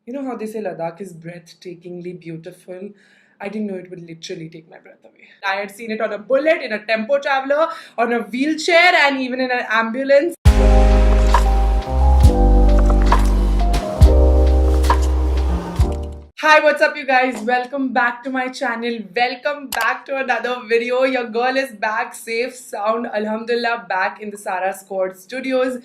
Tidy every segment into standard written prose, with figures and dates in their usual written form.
You know how they say Ladakh is breathtakingly beautiful? I didn't know it would literally take my breath away. I had seen it on a bullet, in a tempo traveler, on a wheelchair, and even in an ambulance. Hi, what's up, you guys? Welcome back to my channel. Welcome back to another video. Your girl is back, safe, sound, alhamdulillah, back in the Sara Squad studios.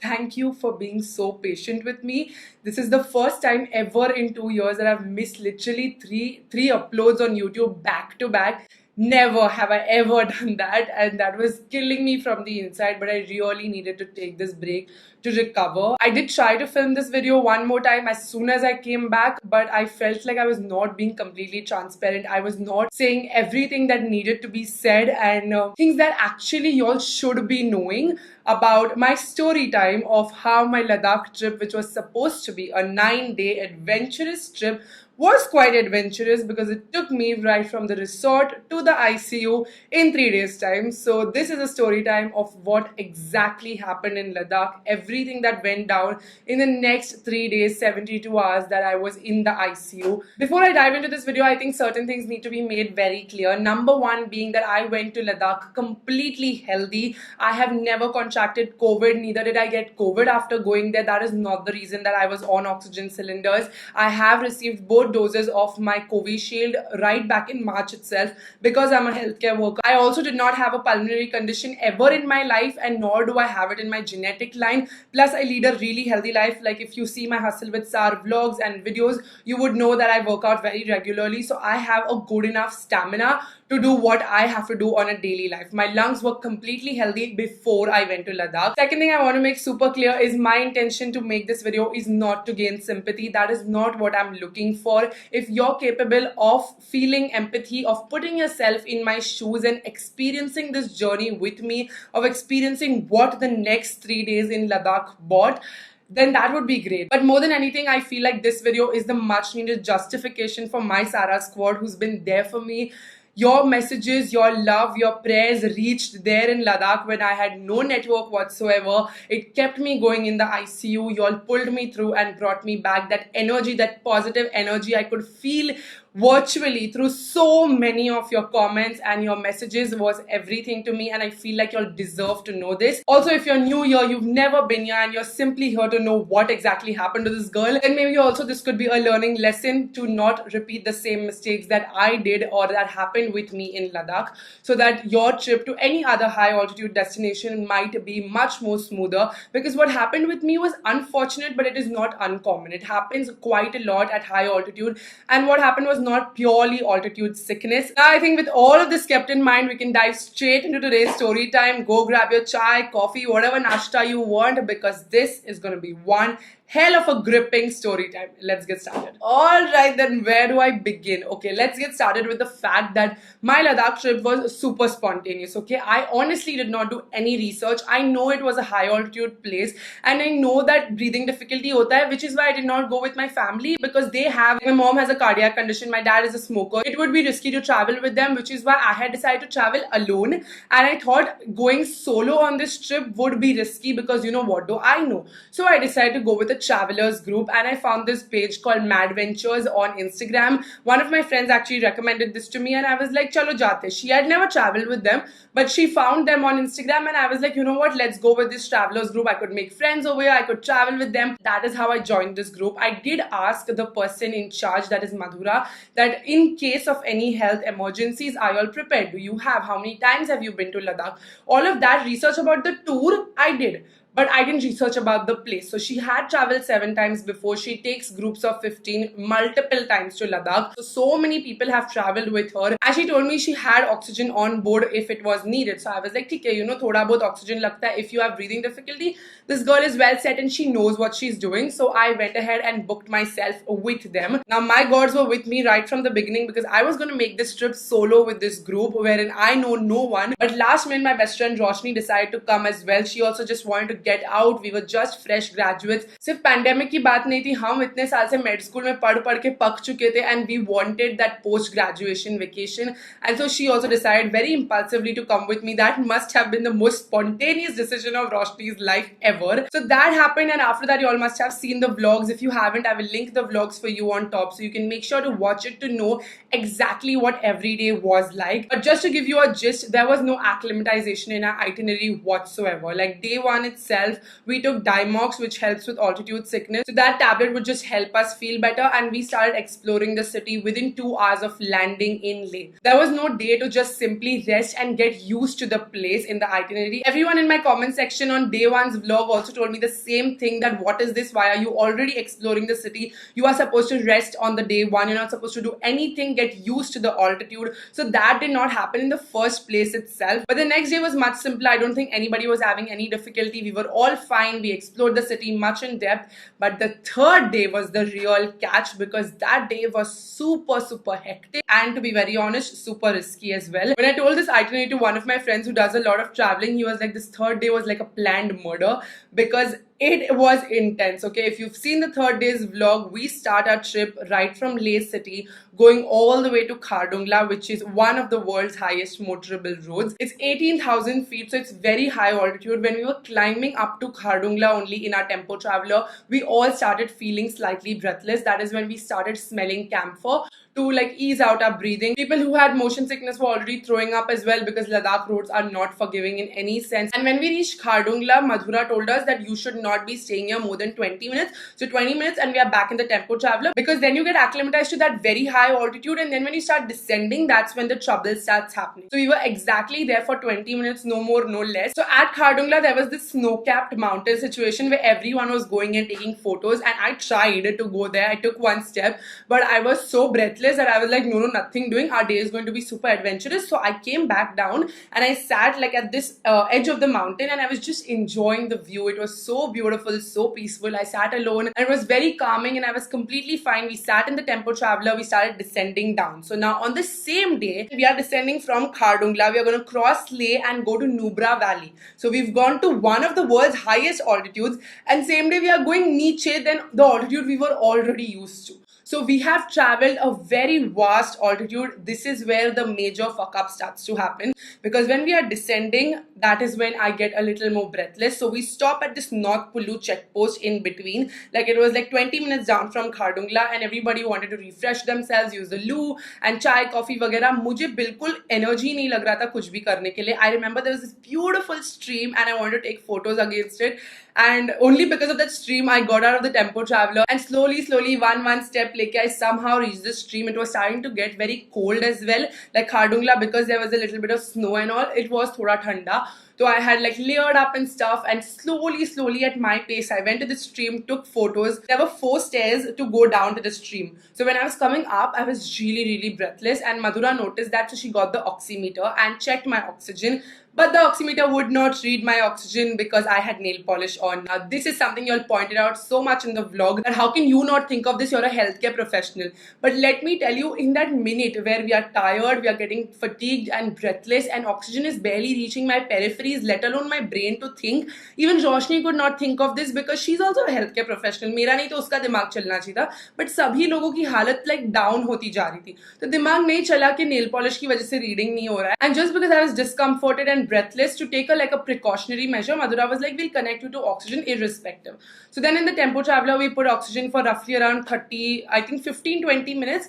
Thank you for being so patient with me. This is the first time ever in 2 years that I've missed literally three uploads on YouTube back to back. Never have I ever done that, and that was killing me from the inside, but I really needed to take this break to recover. I did try to film this video one more time as soon as I came back, but I felt like I was not being completely transparent. I was not saying everything that needed to be said and things that actually y'all should be knowing about my story time of how my Ladakh trip, which was supposed to be a 9-day adventurous trip, was quite adventurous because it took me right from the resort to the ICU in 3 days' time. So this is a story time of what exactly happened in Ladakh, everything that went down in the next 3 days, 72 hours that I was in the ICU. Before I dive into this video, I think certain things need to be made very clear. Number one being that I went to Ladakh completely healthy. I have never contracted COVID, neither did I get COVID after going there. That is not the reason that I was on oxygen cylinders. I have received both doses of my Covishield right back in March itself because I'm a healthcare worker. I also did not have a pulmonary condition ever in my life, and nor do I have it in my genetic line. Plus, I lead a really healthy life. Like if you see my Hustle with Sar vlogs and videos, you would know that I work out very regularly. So I have a good enough stamina to do what I have to do on a daily life. My lungs were completely healthy before I went to Ladakh. Second thing I want to make super clear is my intention to make this video is not to gain sympathy. That is not what I'm looking for. If you're capable of feeling empathy, of putting yourself in my shoes and experiencing this journey with me, of experiencing what the next 3 days in Ladakh brought, then that would be great. But more than anything, I feel like this video is the much needed justification for my Sara Squad who's been there for me. Your messages, your love, your prayers reached there in Ladakh when I had no network whatsoever. It kept me going in the ICU. You all pulled me through and brought me back. That energy, that positive energy I could feel virtually through so many of your comments and your messages was everything to me, and I feel like you'll deserve to know this. Also, if you're new here, you've never been here, and you're simply here to know what exactly happened to this girl, then maybe also this could be a learning lesson to not repeat the same mistakes that I did or that happened with me in Ladakh, so that your trip to any other high altitude destination might be much more smoother. Because what happened with me was unfortunate, but it is not uncommon. It happens quite a lot at high altitude, and what happened was not purely altitude sickness. Now, I think with all of this kept in mind, we can dive straight into today's story time. Go grab your chai, coffee, whatever nashta you want, because this is going to be one hell of a gripping story time. Let's get started. All right, then where do I begin? Okay, let's get started with the fact that my Ladakh trip was super spontaneous. Okay, I honestly did not do any research. I know it was a high altitude place, and I know that breathing difficulty hota hai, which is why I did not go with my family, because my mom has a cardiac condition, my dad is a smoker. It would be risky to travel with them, which is why I had decided to travel alone. And I thought going solo on this trip would be risky because you know what do I know? So I decided to go with a travelers group, and I found this page called Mad Ventures on Instagram. One of my friends actually recommended this to me, and I was like, chalo jate. She had never traveled with them, but she found them on Instagram, and I was like, you know what, let's go with this travelers group. I could make friends over here, I could travel with them. That is how I joined this group. I did ask the person in charge, that is Madhura, that in case of any health emergencies, are you all prepared? Do you have? How many times have you been to Ladakh? All of that research about the tour, I did. But I didn't research about the place. So she had traveled 7 times before. She takes groups of 15 multiple times to Ladakh. So many people have traveled with her. And she told me she had oxygen on board if it was needed. So I was like, okay, you know, thoda bahut oxygen lagta hai if you have breathing difficulty. This girl is well set and she knows what she's doing. So I went ahead and booked myself with them. Now my gods were with me right from the beginning because I was going to make this trip solo with this group wherein I know no one. But last minute my best friend Roshni decided to come as well. She also just wanted to could get out. We were just fresh graduates. सिर्फ pandemic की बात नहीं थी, हम इतने साल से med school में पढ़ के पक चुके थे, and we wanted that post graduation vacation. And so she also decided very impulsively to come with me. That must have been the most spontaneous decision of Roshni's life ever. So that happened, and after that you all must have seen the vlogs. If you haven't, I will link the vlogs for you on top, so you can make sure to watch it to know exactly what every day was like. But just to give you a gist, there was no acclimatization in our itinerary whatsoever. Like day one itself, we took Dimox, which helps with altitude sickness. So that tablet would just help us feel better, and we started exploring the city within 2 hours of landing in Leh. There was no day to just simply rest and get used to the place in the itinerary. Everyone in my comment section on day one's vlog also told me the same thing, that what is this? Why are you already exploring the city? You are supposed to rest on the day one. You're not supposed to do anything, get used to the altitude. So that did not happen in the first place itself. But the next day was much simpler. I don't think anybody was having any difficulty. We were all fine. We explored the city much in depth. But the third day was the real catch, because that day was super hectic, and to be very honest, super risky as well. When I told this itinerary to one of my friends who does a lot of traveling, he was like, this third day was like a planned murder, because it was intense. Okay, if you've seen the third day's vlog, we start our trip right from Leh city, going all the way to Khardungla, which is one of the world's highest motorable roads. It's 18,000 feet, so it's very high altitude. When we were climbing up to Khardungla only in our tempo traveler, we all started feeling slightly breathless. That is when we started smelling camphor to like ease out our breathing. People who had motion sickness were already throwing up as well, because Ladakh roads are not forgiving in any sense. And when we reached Khardungla, Madhura told us that you should not be staying here more than 20 minutes. So 20 minutes and we are back in the tempo traveler, because then you get acclimatized to that very high altitude, and then when you start descending, that's when the trouble starts happening. So we were exactly there for 20 minutes, no more, no less. So at Khardungla, there was this snow-capped mountain situation where everyone was going and taking photos, and I tried to go there. I took one step, but I was so breathless that I was like, no, nothing doing. Our day is going to be super adventurous. So I came back down and I sat like at this edge of the mountain, and I was just enjoying the view. It was so beautiful, so peaceful. I sat alone and it was very calming, and I was completely fine. We sat in the tempo traveler. We started descending down. So now on the same day, we are descending from Khardungla. We are going to cross Leh and go to Nubra Valley. So we've gone to one of the world's highest altitudes, and same day we are going niche than the altitude we were already used to. So we have traveled a very vast altitude. This is where the major fuck up starts to happen, because when we are descending, that is when I get a little more breathless. So we stop at this North Pulu checkpost in between. Like it was like 20 minutes down from Khardungla, and everybody wanted to refresh themselves, use the loo and chai, coffee वगैरह. मुझे बिल्कुल energy नहीं लग रहा था कुछ भी करने के लिए. I remember there was this beautiful stream and I wanted to take photos against it. And only because of that stream, I got out of the tempo traveler, and slowly, one step leke I somehow reached the stream. It was starting to get very cold as well. Like Khardungla, because there was a little bit of snow and all, it was thoda thanda. So I had like layered up and stuff, and slowly at my pace, I went to the stream, took photos. There were 4 stairs to go down to the stream. So when I was coming up, I was really breathless, and Madhura noticed that, so she got the oximeter and checked my oxygen. But the oximeter would not read my oxygen because I had nail polish on. Now, this is something you all pointed out so much in the vlog, that how can you not think of this? You're a healthcare professional. But let me tell you, in that minute where we are tired, we are getting fatigued and breathless, and oxygen is barely reaching my peripheries, let alone my brain to think. Even Roshni could not think of this because she's also a healthcare professional. मेरा नहीं तो उसका दिमाग चलना चाहिए था. But सभी लोगों की हालत like down होती जा रही थी. तो दिमाग नहीं चला कि nail polish की वजह से reading नहीं हो रहा है. And just because I was discomforted and breathless, to take a precautionary measure, Madhura was like, we'll connect you to oxygen irrespective. So then in the tempo traveler, we put oxygen for roughly around 15-20 minutes.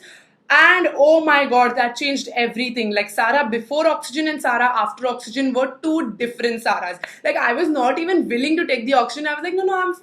And oh my god, that changed everything. Like Sara before oxygen and Sara after oxygen were 2 different Saras. Like I was not even willing to take the oxygen. I was like, no, I'm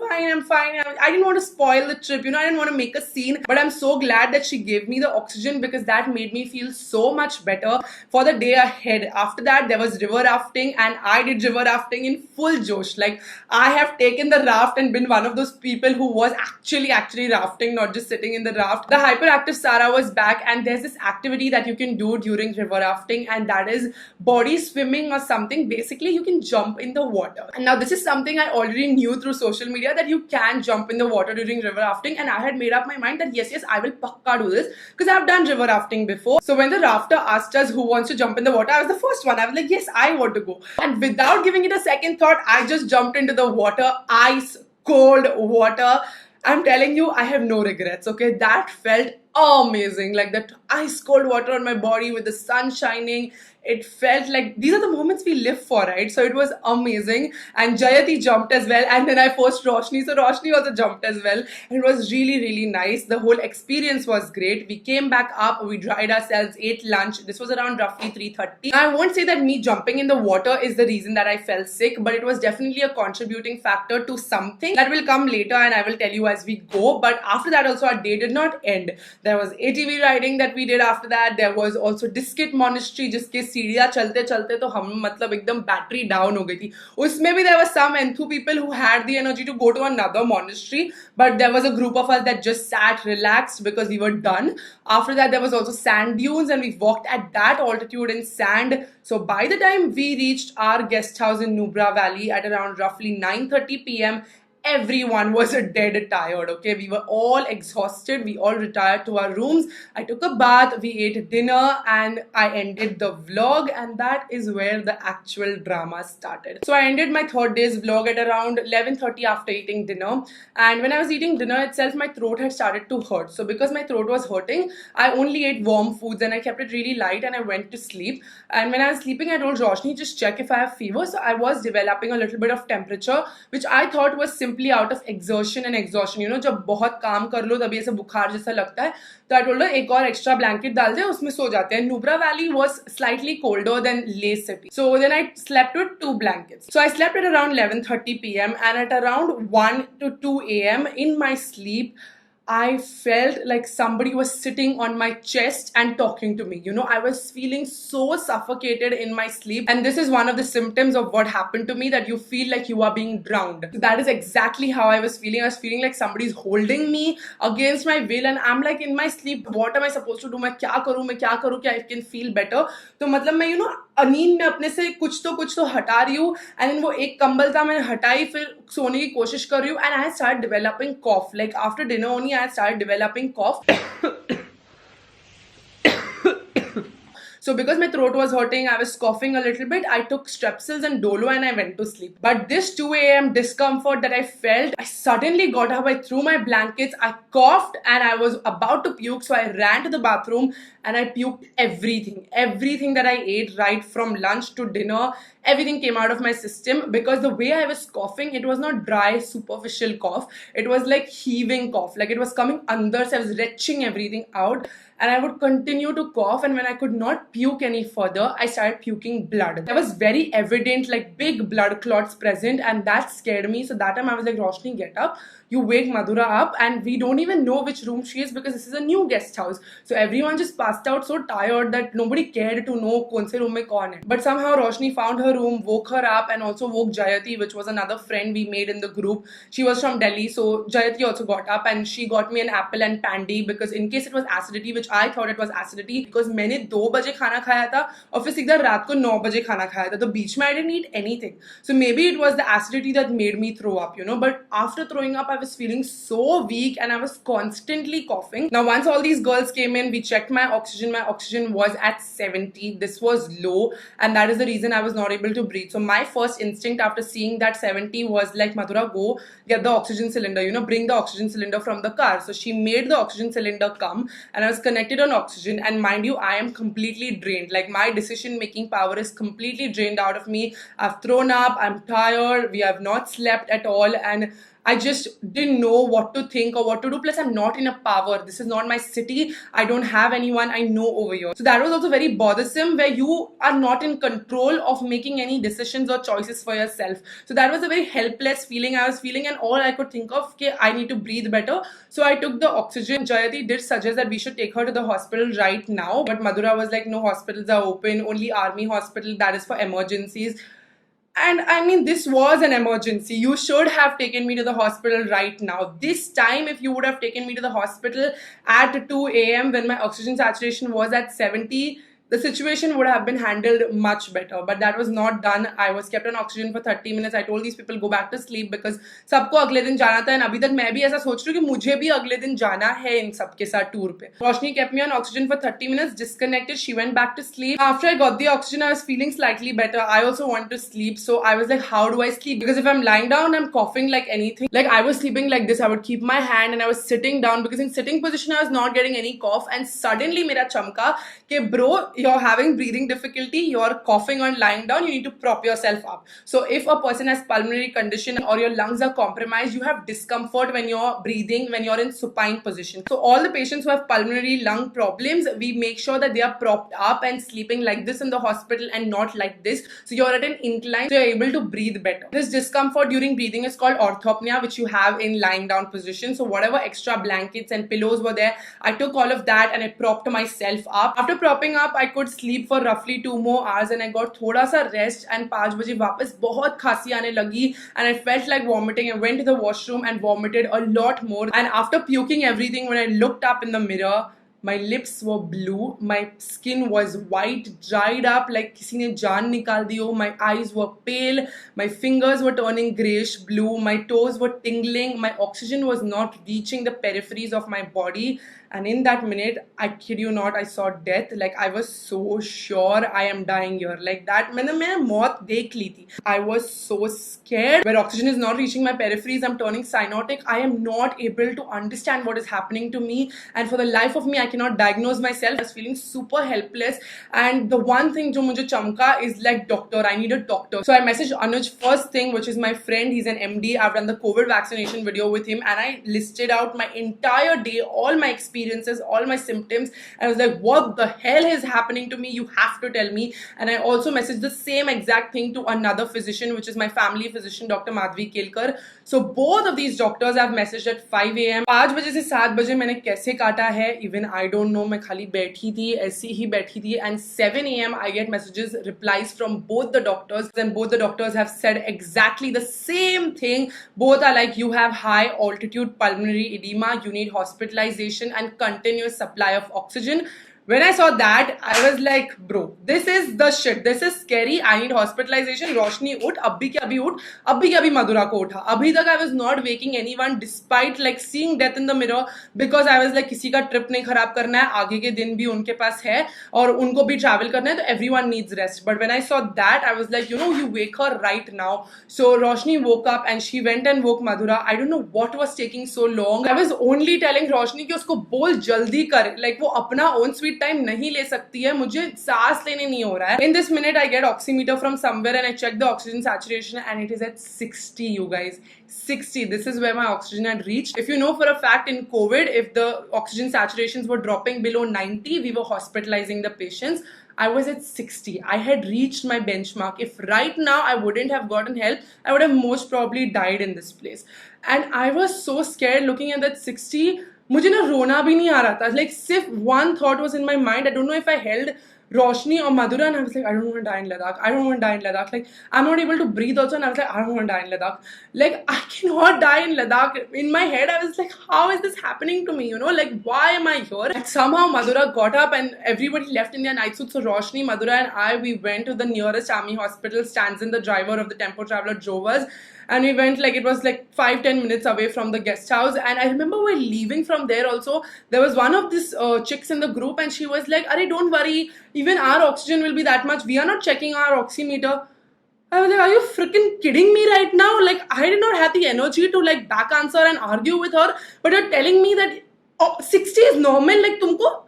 fine. I didn't want to spoil the trip, I didn't want to make a scene. But I'm so glad that she gave me the oxygen, because that made me feel so much better for the day ahead. After that, there was river rafting, and I did river rafting in full josh. Like I have taken the raft and been one of those people who was actually rafting, not just sitting in the raft. The hyperactive Sara was back back, and there's this activity that you can do during river rafting, and that is body swimming or something. Basically, you can jump in the water. And now this is something I already knew through social media, that you can jump in the water during river rafting, and I had made up my mind that yes, I will pakka do this because I've done river rafting before. So when the rafter asked us who wants to jump in the water, I was the first one. I was like, yes, I want to go. And without giving it a second thought, I just jumped into the water, ice cold water. I'm telling you, I have no regrets, okay? That felt amazing. Like that ice cold water on my body with the sun shining. It felt like these are the moments we live for, right? So it was amazing. And Jayati jumped as well. And then I forced Roshni. So Roshni also jumped as well. And it was really, really nice. The whole experience was great. We came back up, we dried ourselves, ate lunch. This was around roughly 3:30. I won't say that me jumping in the water is the reason that I felt sick, but it was definitely a contributing factor to something that will come later, and I will tell you as we go. But after that also, our day did not end. There was ATV riding that we did after that. There was also Diskit Monastery, जिसके सीढ़ियाँ चलते चलते तो हम मतलब एकदम battery down हो गई थी. उसमें भी there were some enthu people who had the energy to go to another monastery, but there was a group of us that just sat relaxed because we were done. After that, there was also sand dunes, and we walked at that altitude in sand. So by the time we reached our guest house in Nubra Valley at around roughly 9:30 p.m., everyone was dead tired, okay? We were all exhausted. We all retired to our rooms. I took a bath, we ate dinner, and I ended the vlog, and that is where the actual drama started. So I ended my third day's vlog at around 11:30 after eating dinner, and when I was eating dinner itself, my throat had started to hurt. So because my throat was hurting, I only ate warm foods and I kept it really light, and I went to sleep. And when I was sleeping, I told Roshni, just check if I have fever. So I was developing a little bit of temperature, which I thought was simply out of exertion and exhaustion. You know, जब बहुत काम कर लो तभी ऐसे बुखार जैसा लगता है. तो I told her एक और extra blanket डाल दे, उसमें सो जाते हैं. Nubra Valley was slightly colder than Leh city, so then I slept with 2 blankets. So I slept at around 11:30 p.m. and at around 1 to 2 a.m. in my sleep, I felt like somebody was sitting on my chest and talking to me. You know, I was feeling so suffocated in my sleep. And this is one of the symptoms of what happened to me, that you feel like you are being drowned. So that is exactly how I was feeling. I was feeling like somebody's holding me against my will, and I'm like in my sleep, what am I supposed to do? मैं क्या करूँ कि I can feel better? तो मतलब मैं, you know, नींद में अपने से कुछ तो हटा रही हूँ, and वो एक कंबल था मैंने हटाई, फिर सोने की कोशिश कर रही हूँ, and I started developing cough. Like after dinner only I started developing cough. So because my throat was hurting, I was coughing a little bit, I took strepsils and Dolo and I went to sleep. But this 2 a.m. discomfort that I felt, I suddenly got up, I threw my blankets, I coughed and I was about to puke. So I ran to the bathroom and I puked everything. Everything that I ate, right from lunch to dinner, everything came out of my system, because the way I was coughing, it was not dry, superficial cough. It was like heaving cough. Like it was coming under, so I was retching everything out. And I would continue to cough, and when I could not puke any further, I started puking blood. There was very evident, like big blood clots present, and that scared me. So that time I was like, Roshni, get up. You wake Madhura up, and we don't even know which room she is because this is a new guest house. So everyone just passed out so tired that nobody cared to know kaun se room mein kaun hai. But somehow Roshni found her room, woke her up, and also woke Jayati, which was another friend we made in the group. She was from Delhi, so Jayati also got up and she got me an apple and pandy, because in case it was acidity, which I thought it was acidity, because मैंने 2 बजे खाना खाया था और फिर सीधा रात को 9 बजे खाना खाया था, तो बीच में I didn't eat anything. So maybe it was the acidity that made me throw up, you know. But after throwing up, I was feeling so weak and I was constantly coughing. Now once all these girls came in, we checked my oxygen. My oxygen was at 70. This was low, and that is the reason I was not able to breathe. So my first instinct after seeing that 70 was like, Madhura, go get the oxygen cylinder, you know, bring the oxygen cylinder from the car. So she made the oxygen cylinder come, and I was connected on oxygen. And mind you, I am completely drained. Like my decision making power is completely drained out of me. I've thrown up, I'm tired, we have not slept at all, and I just didn't know what to think or what to do. Plus, I'm not in a power. This is not my city. I don't have anyone I know over here. So that was also very bothersome, where you are not in control of making any decisions or choices for yourself. So that was a very helpless feeling I was feeling, and all I could think of, okay, I need to breathe better. So I took the oxygen. Jayati did suggest that we should take her to the hospital right now, but Madhura was like, no, hospitals are open, only army hospital, that is for emergencies. And I mean, this was an emergency. You should have taken me to the hospital right now. This time, if you would have taken me to the hospital at 2 a.m. when my oxygen saturation was at 70, the situation would have been handled much better. But that was not done. I was kept on oxygen for 30 minutes. I told these people go back to sleep because सबको अगले दिन जाना था. And अभी तक मैं भी ऐसा सोच रही हूँ कि मुझे भी अगले दिन जाना है इन सबके साथ टूर पे. रोशनी kept me on oxygen for 30 minutes, disconnected. She went back to sleep. After I got the oxygen, I was feeling slightly better. I also wanted to sleep. So I was like, how do I sleep? Because if I'm lying down, I'm coughing like anything. Like I was sleeping like this. I would keep my hand and I was sitting down because in sitting position, I was not getting any cough. And suddenly मेरा चमका कि bro, you're having breathing difficulty, you're coughing on lying down, you need to prop yourself up. So if a person has pulmonary condition or your lungs are compromised, you have discomfort when you're breathing, when you're in supine position. So all the patients who have pulmonary lung problems, we make sure that they are propped up and sleeping like this in the hospital and not like this. So you're at an incline, so you're able to breathe better. This discomfort during breathing is called orthopnea, which you have in lying down position. So whatever extra blankets and pillows were there, I took all of that and I propped myself up. After propping up, I could sleep for roughly 2 more hours and I got thoda sa rest. And 5 baje वापस बहुत खांसी आने लगी and I felt like vomiting. I went to the washroom and vomited a lot more. And after puking everything, when I looked up in the mirror, my lips were blue, my skin was white, dried up like किसी ने जान निकाल दी हो. My eyes were pale, my fingers were turning grayish blue, my toes were tingling, my oxygen was not reaching the peripheries of my body. And in that minute, I kid you not, I saw death. Like I was so sure I am dying here. Like that, मैंने मौत देख ली थी. I was so scared. Where oxygen is not reaching my peripheries, I'm turning cyanotic. I am not able to understand what is happening to me. And for the life of me, I cannot diagnose myself. I was feeling super helpless. And the one thing जो मुझे चमका is like doctor. I need a doctor. So I messaged Anuj first thing, which is my friend. He's an MD. I've done the COVID vaccination video with him. And I listed out my entire day, all my experiences, all my symptoms. And I was like, what the hell is happening to me? You have to tell me. And I also messaged the same exact thing to another physician, which is my family physician, Dr. Madhvi Kelkar. So both of these doctors I've messaged at 5 a.m. 5 बजे से 7 बजे मैंने कैसे काटा है, even I don't know. मैं खाली बैठी थी, ऐसी ही बैठी थी. And 7 a.m. I get messages, replies from both the doctors, and both the doctors have said exactly the same thing. Both are like, you have high altitude pulmonary edema, you need hospitalization and continuous supply of oxygen. When I saw that, I was like, bro, this is the shit. This is scary. I need hospitalization. Roshni, उठ, अभी क्या भी उठ, अभी क्या भी मधुरा को उठा. अभी तक I was not waking anyone despite like seeing death in the mirror because I was like, किसी का trip नहीं खराब करना है, आगे के दिन भी उनके पास है और उनको भी travel करना है, तो everyone needs rest. But when I saw that, I was like, you know, you wake her right now. So Roshni woke up and she went and woke Madhura. I don't know what was taking so long. I was only telling Roshni कि उसको बोल जल्दी कर, like वो अपना own sweet time नहीं ले सकती है, मुझे सांस लेने नहीं हो रहा है. In this minute I get oximeter from somewhere and I check the oxygen saturation and it is at 60, you guys. 60. This is where my oxygen had reached. If you know for a fact, in COVID, if the oxygen saturations were dropping below 90, we were hospitalizing the patients. I was at 60. I had reached my benchmark. If right now I wouldn't have gotten help, I would have most probably died in this place. And I was so scared looking at that 60. मुझे ना रोना भी नहीं आ रहा था. Like सिर्फ one thought was in my mind. I don't know if I held Roshni or Madhura and I was like, I don't want to die in Ladakh. I don't want to die in Ladakh. Like I'm not able to breathe also and I was like, I don't want to die in Ladakh. Like I cannot die in Ladakh. In my head I was like, how is this happening to me? You know, like why am I here? And somehow Madhura got up and everybody left in their night suits. So Roshni, Madhura and I, we went to the nearest army hospital. Stanzin, the driver of the tempo traveler, drove us. And we went like, it was like 5-10 minutes away from the guest house. And I remember we're leaving from there also. There was one of these chicks in the group and she was like, Arey, don't worry. Even our oxygen will be that much. We are not checking our oximeter. I was like, are you freaking kidding me right now? Like, I did not have the energy to like back answer and argue with her. But you're telling me that 60 is normal. Like, tumko...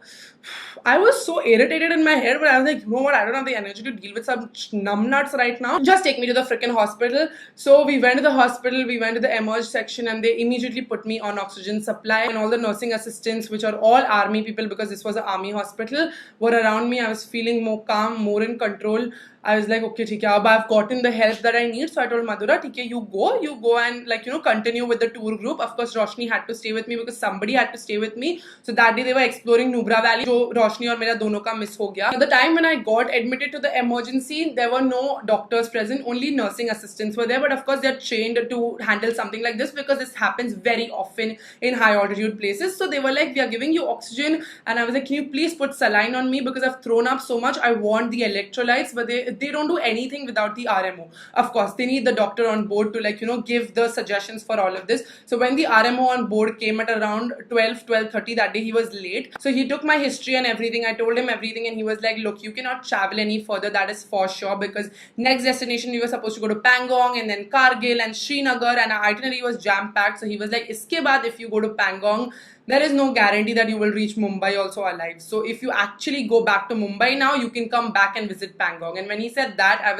I was so irritated in my head, but I was like, you know what, I don't have the energy to deal with some numbnuts right now. Just take me to the freaking hospital. So we went to the hospital, we went to the emerge section and they immediately put me on oxygen supply, and all the nursing assistants, which are all army people because this was an army hospital, were around me. I was feeling more calm, more in control. I was like, okay, ठीक है, अब I've gotten the help that I need. So I told Madhura, ठीक है, you go and like, continue with the tour group. Of course, Roshni had to stay with me because somebody had to stay with me. So that day they were exploring Nubra Valley, जो Roshni और मेरा दोनों का miss हो गया. At the time when I got admitted to the emergency, there were no doctors present, only nursing assistants were there. But of course, they're trained to handle something like this because this happens very often in high altitude places. So they were like, we are giving you oxygen, and I was like, can you please put saline on me because I've thrown up so much. I want the electrolytes, but they don't do anything without the RMO. Of course, they need the doctor on board to like, give the suggestions for all of this. So when the RMO on board came at around 12:30 that day, he was late. So he took my history and everything. I told him everything and he was like, look, you cannot travel any further. That is for sure, because next destination we were supposed to go to Pangong and then Kargil and Srinagar, and our itinerary was jam-packed. So he was like, iske baad if you go to Pangong, there is no guarantee that you will reach Mumbai also alive. So if you actually go back to Mumbai now, you can come back and visit Pangong. And when he said that, I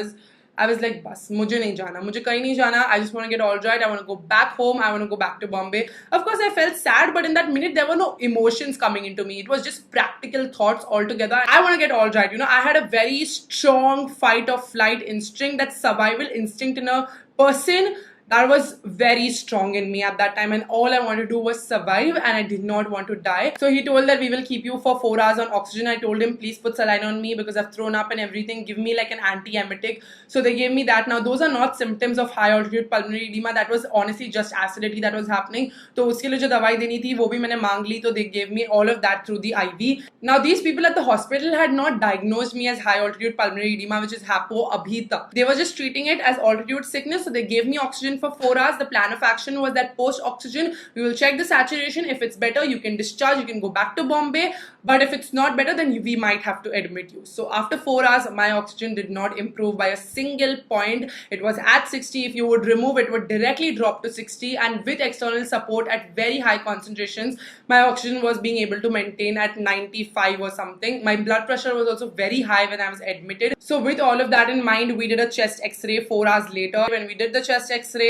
was like, bas, mujhe nahi jana, mujhe kahin nahi jana. I just want to get all right. I want to go back home. I want to go back to Bombay. Of course, I felt sad, but in that minute, there were no emotions coming into me. It was just practical thoughts altogether. I want to get all right. I had a very strong fight or flight instinct, that survival instinct in a person that was very strong in me at that time, and all I wanted to do was survive, and I did not want to die. So he told that we will keep you for 4 hours on oxygen. I told him, please put saline on me because I've thrown up and everything. Give me like an anti-emetic. So they gave me that. Now those are not symptoms of high altitude pulmonary edema. That was honestly just acidity that was happening. So uske liye jo dawai deni thi wo bhi maine maang li, so they gave me all of that through the IV. Now these people at the hospital had not diagnosed me as high altitude pulmonary edema, which is HAPO abhi tak. They were just treating it as altitude sickness. So they gave me oxygen for 4 hours. The plan of action was that post oxygen we will check the saturation. If it's better, you can discharge, you can go back to Bombay. But if it's not better, then we might have to admit you. So after 4 hours, my oxygen did not improve by a single point. It was at 60. If you would remove it, would directly drop to 60. And with external support at very high concentrations, my oxygen was being able to maintain at 95 or something. My blood pressure was also very high when I was admitted. So with all of that in mind, we did a chest x-ray 4 hours later. When we did the chest x-ray,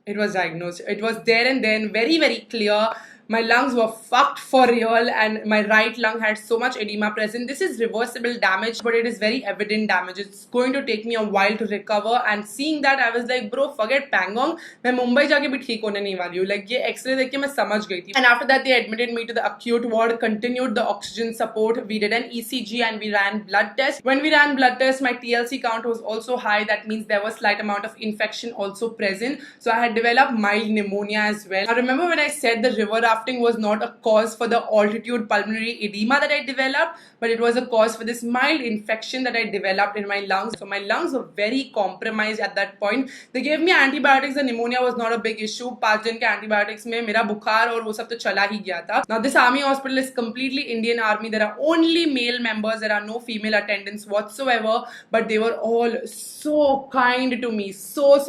it was diagnosed. It was there and then, very, very clear. My lungs were fucked for real, and my right lung had so much edema present. This is reversible damage, but it is very evident damage. It's going to take me a while to recover. And seeing that, I was like, bro, forget Pangong. मैं मुंबई जाके भी ठीक होने नहीं वाली हूँ. Like ये X-ray देख के मैं समझ गई थी. And after that, they admitted me to the acute ward, continued the oxygen support. We did an ECG and we ran blood tests. When we ran blood tests, my TLC count was also high. That means there was slight amount of infection also present. So I had developed mild pneumonia as well. I remember when I said the river rafting was not a cause for the altitude pulmonary edema that I developed, but it was a cause for this mild infection that I developed in my lungs. So my lungs were very compromised at that point. They gave me antibiotics. The pneumonia was not a big issue. 5 दिन के antibiotics में मेरा बुखार और वो सब तो चला ही गया था. Now this army hospital is completely Indian army. There are only male members. There are no female attendants whatsoever. But they were all so kind to me. So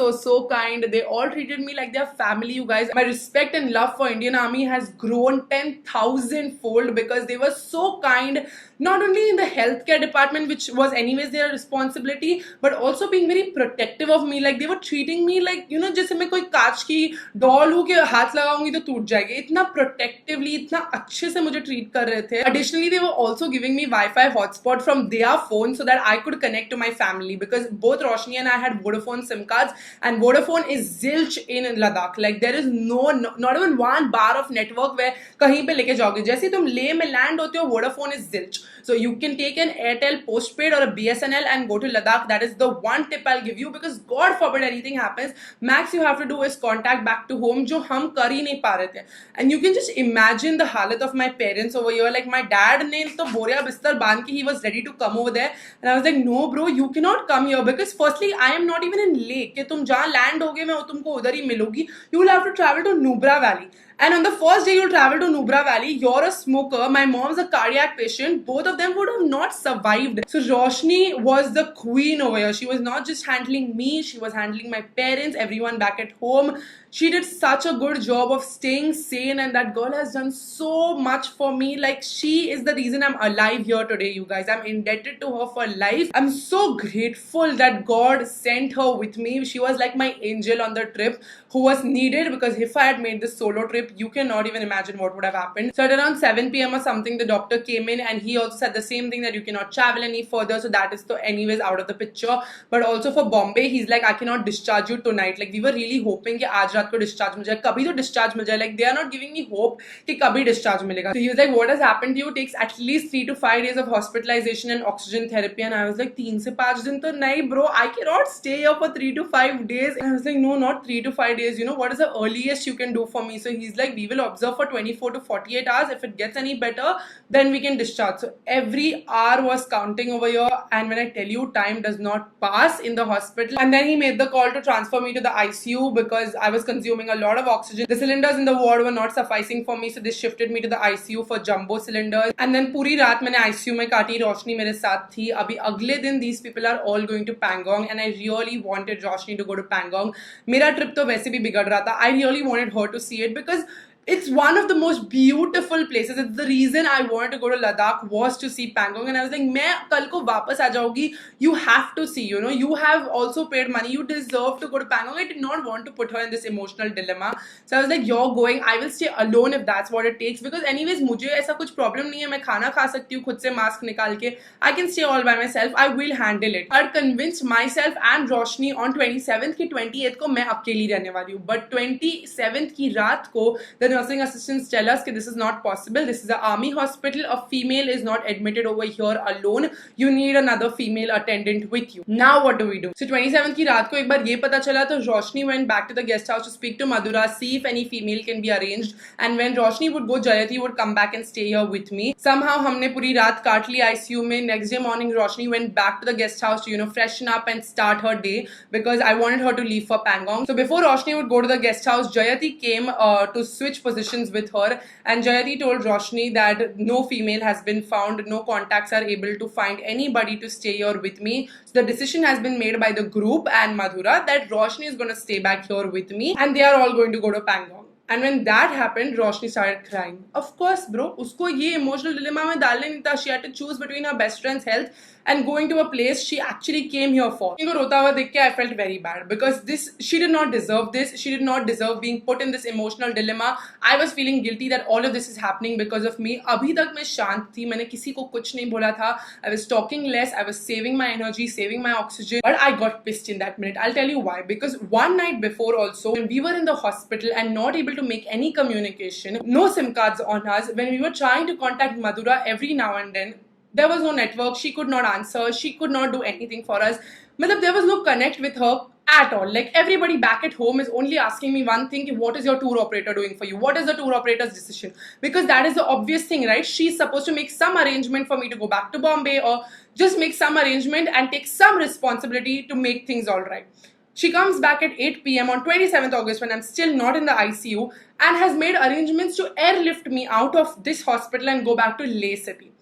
kind. They all treated me like their family, you guys. My respect and love for Indian army has grown 10,000 fold because they were so kind, not only in the healthcare department, which was anyways their responsibility, but also being very protective of me. Like they were treating me like, जैसे मैं कोई कांच की doll हूँ कि हाथ लगाऊंगी तो टूट जाएगी. इतना protectively, इतना अच्छे से मुझे treat कर रहे थे. Additionally, they were also giving me Wi-Fi hotspot from their phone so that I could connect to my family, because both Roshni and I had Vodafone SIM cards, and Vodafone is zilch in Ladakh. Like there is not even one bar of network where कहीं पे लेके जाओगे. जैसे तुम ले में land होते हो, Vodafone is zilch. So you can take an Airtel postpaid or a BSNL and go to Ladakh. That is the one tip I'll give you, because God forbid anything happens, max you have to do is contact back to home, जो हम कर ही नहीं पा रहे थे. And you can just imagine the हालत of my parents over here. Like my dad ने तो बोरिया बिस्तर बांध के, he was ready to come over there, and I was like, no bro, you cannot come here, because firstly I am not even in Leh कि तुम जहाँ land होगे मैं तुमको उधर ही मिलूंगी. You will have to travel to Nubra Valley. And on the first day you'll travel to Nubra Valley, you're a smoker, my mom's a cardiac patient, both of them would have not survived. So Roshni was the queen over here. She was not just handling me, she was handling my parents, everyone back at home. she did such a good job of staying sane, and that girl has done so much for me. Like, she is the reason I'm alive here today, you guys. I'm indebted to her for life. I'm so grateful that God sent her with me. She was like my angel on the trip, who was needed, because if I had made this solo trip, you cannot even imagine what would have happened. So at around 7 p.m. or something, the doctor came in and he also said the same thing, that you cannot travel any further. So that is the anyways out of the picture. But also for Bombay, he's like, I cannot discharge you tonight. Like, we were really hoping कि आज रात को discharge मिल जाए, कभी तो discharge मिल जाए. Like, they are not giving me hope कि कभी discharge मिलेगा. So he was like, what has happened to you? Takes at least 3 to 5 days of hospitalization and oxygen therapy. And I was like, 3 से 5 दिन तो नहीं bro, I cannot stay here for 3 to 5 days. And I was like, no, not 3 to 5 days. You know, what is the earliest you can do for me? So he's like, we will observe for 24 to 48 hours. If it gets any better, then we can discharge. So every hour was counting over here. And when I tell you, time does not pass in the hospital. And then he made the call to transfer me to the ICU because I was consuming a lot of oxygen. The cylinders in the ward were not sufficing for me, so they shifted me to the ICU for jumbo cylinders. And then पूरी रात मैंने ICU में काटी. रोशनी मेरे साथ थी. अभी अगले दिन these people are all going to Pangong, and I really wanted Roshni to go to Pangong. मेरा ट्रिप तो वैसे भी बिगड़ रहा था. I really wanted her to see it because it's one of the most beautiful places. It's the reason I wanted to go to Ladakh, was to see Pangong. And I was like, मैं कल को वापस आ जाऊंगी. You have to see, you know, you have also paid money. You deserve to go to Pangong. I did not want to put her in this emotional dilemma. So I was like, you're going. I will stay alone if that's what it takes. Because anyways, मुझे ऐसा कुछ problem नहीं है. मैं खाना खा सकती हूँ खुद से mask निकाल के. I can stay all by myself. I will handle it. I convinced myself and Roshni on 27th कि 28th को मैं अकेली रहने वाली हूँ. But 27th की रात को the nursing assistants tell us that this is not possible. This is an army hospital. A female is not admitted over here alone. You need another female attendant with you. Now what do we do? So 27th की रात को एक बार ये पता चला, तो Roshni went back to the guest house to speak to Madhura, see if any female can be arranged. And when Roshni would go, Jayati would come back and stay here with me. Somehow हमने पूरी रात काट ली ICU में. Next day morning, Roshni went back to the guest house to, you know, freshen up and start her day, because I wanted her to leave for Pangong. So before Roshni would go to the guest house, Jayati came to switch positions with her, and Jayati told Roshni that no female has been found, no contacts are able to find anybody to stay here with me. So the decision has been made by the group and Madhura that Roshni is going to stay back here with me, and they are all going to go to Pangong. And when that happened, Roshni started crying. Of course, bro, usko ye emotional dilemma mein dalne nahi tha. She had to choose between her best friend's health and going to a place she actually came here for. Usko rota hua dekh ke I felt very bad, because she did not deserve this. She did not deserve being put in this emotional dilemma. I was feeling guilty that all of this is happening because of me. Abhi tak main shant thi. Maine kisi ko kuch nahi bola tha. I was talking less. I was saving my energy, saving my oxygen. But I got pissed in that minute. I'll tell you why. Because one night before also, when we were in the hospital and not able to make any communication, no SIM cards on us, when we were trying to contact Madhura every now and then, there was no network. She could not answer. She could not do anything for us. Matlab, there was no connect with her at all. Like, everybody back at home is only asking me one thing: what is your tour operator doing for you? What is the tour operator's decision? Because that is the obvious thing, right? She's supposed to make some arrangement for me to go back to Bombay, or just make some arrangement and take some responsibility to make things all right. She comes back at 8 p.m. on 27th August when I'm still not in the ICU, and has made arrangements to airlift me out of this hospital and go back to Leh city.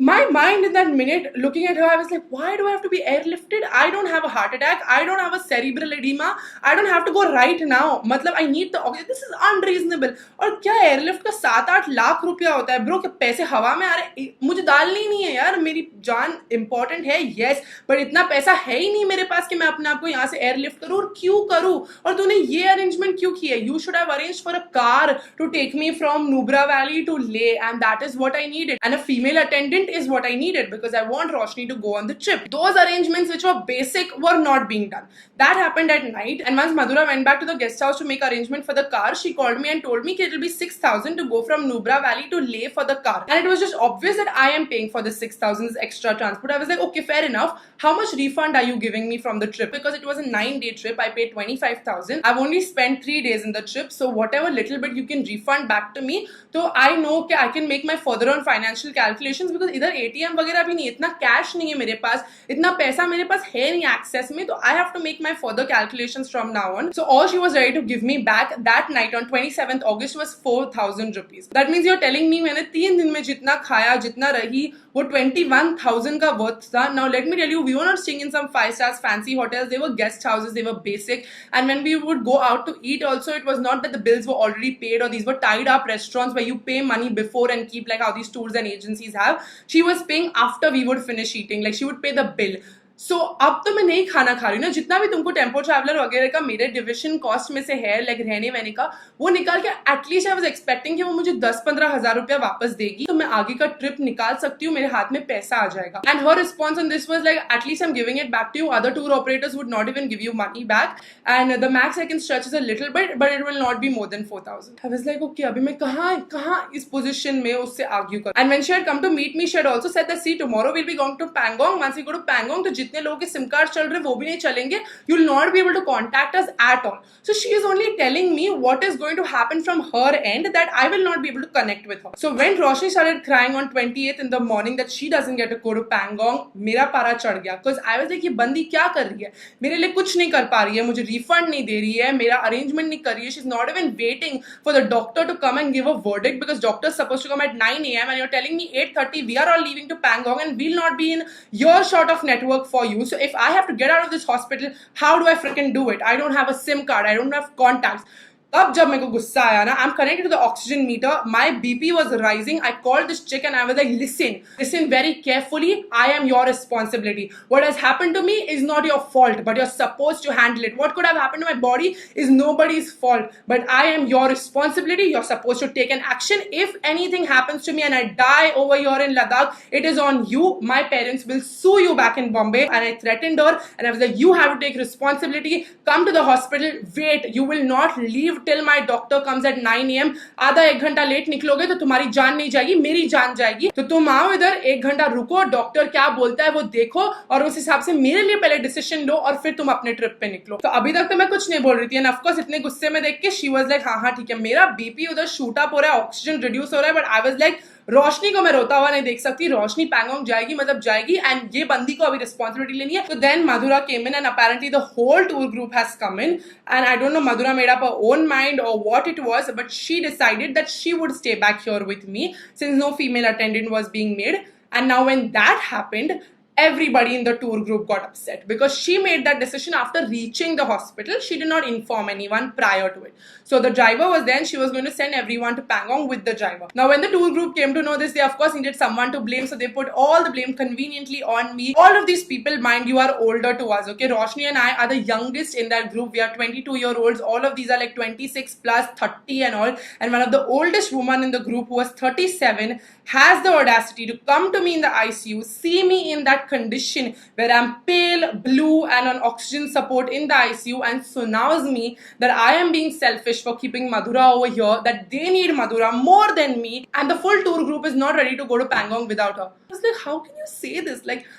My mind in that minute, looking at her, I was like, why do I have to be airlifted? I don't have a heart attack. I don't have a cerebral edema. I don't have to go right now. Matlab, I need the oxygen. This is unreasonable. और क्या airlift का 7-8 लाख रुपया होता है bro? क्या पैसे हवा में आ रहे? मुझे डालनी नहीं है यार. मेरी जान important है, yes, but इतना पैसा है ही नहीं मेरे पास कि मैं अपने आप को यहाँ से airlift करूँ. और क्यों करूँ? और तूने ये arrangement क्यों किया? You should have arranged for a car to take me from Nubra Valley to Leh, and that is what I needed. And a female attendant is what I needed, because I want Roshni to go on the trip. Those arrangements which were basic were not being done. That happened at night, and once Madhura went back to the guest house to make arrangement for the car, she called me and told me it will be 6,000 to go from Nubra Valley to Leh for the car. And it was just obvious that I am paying for the 6,000 extra transport. I was like, okay, fair enough. How much refund are you giving me from the trip? Because it was a 9-day trip, I paid 25,000. I've only spent 3 days in the trip, so whatever little bit you can refund back to me, so I know I can make my further on financial calculations, because इधर ATM वगैरह भी नहीं, इतना cash नहीं है मेरे पास, इतना पैसा मेरे पास है नहीं एक्सेस में, तो I have to make my further calculations from now on. So all she was ready to give me back that night on 27th August was 4,000 rupees. That means you are telling me मैंने 3 दिन में जितना खाया जितना रही वो 21,000 का worth था. Now let me tell you, we were not staying in some 5 stars fancy hotels, they were guest houses, they were basic, and when we would go out to eat also, it was not that the bills were already paid or these were tied up restaurants where you pay money before and keep, like how these tours and agencies have. She was paying after we would finish eating, like she would pay the bill. सो अब तो मैं नहीं खाना खा रही हूँ ना, जितना भी तुमको टेम्पो ट्रैवलर वगैरह का मेरे डिविजन कॉस्ट में से है, लाइक रहने वहने का, वो निकाल के एटलीस्ट आई वाज एक्सपेक्टिंग कि वो मुझे 10-15 हजार रुपया वापस देगी तो मैं आगे का ट्रिप निकाल सकती हूँ, मेरे हाथ में पैसा आ जाएगा. And her response on this was like at least I am giving it back to you, other tour operators would not even give you money back, and the max I can stretch is a little bit but it will not be more than 4,000. I was like okay, अभी मैं कहाँ इस position में उससे argue करूं. And when she had come to meet me, she had also said that see tomorrow will be going to Pangong, once we go to Pangong तो जितने लोगों के सिम कार्ड चल रहे वो भी नहीं चलेंगे, you will not be able to contact us at all. So she is only telling me what is going to happen from her end, that I will not be able to connect with her. So when Roshni started crying on 28th in the morning that she doesn't get to go to Pangong, मेरा पारा चढ़ गया, because I was like ये बंदी क्या कर रही है, मेरे लिए कुछ नहीं कर पा रही है, मुझे रिफंड नहीं दे रही है, मेरा अरेंजमेंट नहीं कर रही है, she's not even waiting for the doctor to come and give a verdict, because doctor is supposed to come at 9 a.m. and you're telling me 8:30 we are all leaving to Pangong and we'll not be in earshot of network for you. So if I have to get out of this hospital, how do I freaking do it? I don't have a SIM card, I don't have contacts. तब जब मेरे को गुस्सा आया ना, I'm connected to the oxygen meter, my BP was rising, I called this chick and I was like, listen very carefully, I am your responsibility. What has happened to me is not your fault, but you're supposed to handle it. What could have happened to my body is nobody's fault, but I am your responsibility, you're supposed to take an action. If anything happens to me and I die over here in Ladakh, it is on you. My parents will sue you back in Bombay. And I threatened her and I was like, you have to take responsibility, come to the hospital, wait, you will not leave till my doctor comes at 9 a.m. आधा 1 घंटा late निकलोगे तो तुम्हारी जान नहीं जाएगी, मेरी जान जाएगी. तो तुम आओ इधर, 1 घंटा रुको, डॉक्टर क्या बोलता है वो देखो और उस हिसाब से मेरे लिए पहले डिसीजन लो और फिर तुम अपने ट्रिप पे निकलो. तो अभी तक तो मैं कुछ नहीं बोल रही थी एंड ऑफ कोर्स इतने गुस्से में देख के शी वाज लाइक हाँ ठीक है, मेरा बीपी उधर शूट अप हो रहा है, ऑक्सीजन रिड्यूस हो रहा है, बट आई वाज लाइक रोशनी को मैं रोता हुआ नहीं देख सकती, रोशनी पैंगोंग जाएगी मतलब जाएगी एंड ये बंदी को अभी रिस्पॉन्सिबिलिटी लेनी है. तो then Madhura came in and apparently the whole tour group has come in and I don't know Madhura made up her own mind और what it was, but she decided that she would stay back here with me since no female attendant was being made. And now when that happened, everybody in the tour group got upset because she made that decision after reaching the hospital. She did not inform anyone prior to it. So the driver was there and she was going to send everyone to Pangong with the driver. Now when the tour group came to know this, they of course needed someone to blame, so they put all the blame conveniently on me. All of these people, mind you, are older to us, okay? Roshni and I are the youngest in that group. We are 22-year-olds. All of these are like 26 plus 30 and all, and one of the oldest woman in the group who was 37 has the audacity to come to me in the ICU, see me in that condition where I'm pale, blue and on oxygen support in the ICU, and sonaws me that I am being selfish for keeping Madhura over here, that they need Madhura more than me, and the full tour group is not ready to go to Pangong without her. I was like, how can you say this? Like,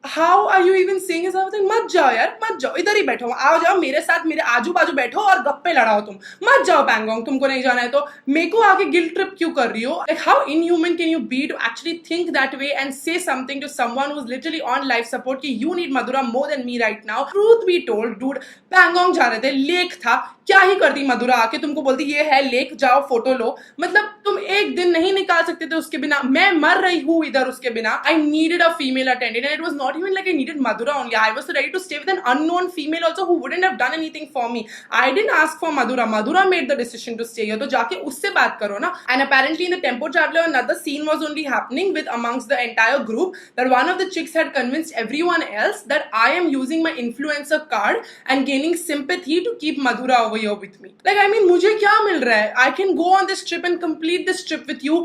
how are you even saying this? I was like, मत जाओ यार, मत जाओ, इधर ही बैठो, आओ जाओ मेरे साथ, मेरे आजू बाजू बैठो और गप्पे लड़ाओ, तुम मत जाओ पैंगोंग, तुमको नहीं जाना है तो मेरे को आगे गिल्ट ट्रिप क्यों कर रही हो? Like how inhuman can you be to actually think that way and say something to someone who's literally on life support कि you need Madhura more than me right now. Truth be told, dude, Pangong जा रहे थे, lake था, क्या ही करती मधुरा आके तुमको बोलती ये है लेक, जाओ फोटो लो. मतलब तुम एक दिन नहीं निकाल सकते थे उसके बिना. मैं मर रही हूँ इधर उसके बिना. I needed a female attendant and it was not even like I needed Madhura only. I was ready to stay with an unknown female also who wouldn't have done anything for me. I didn't ask for Madhura. Madhura made the decision to stay here. तो जाके उससे बात करो ना. And apparently in the Tempo Traveler another scene was only happening with amongst the entire group that one of the chicks had convinced everyone else that I am using my influencer card and gaining sympathy to keep Madhura over here with me. Like I mean मुझे क्या मिल रहा है? I can go on this trip and complete this trip with you.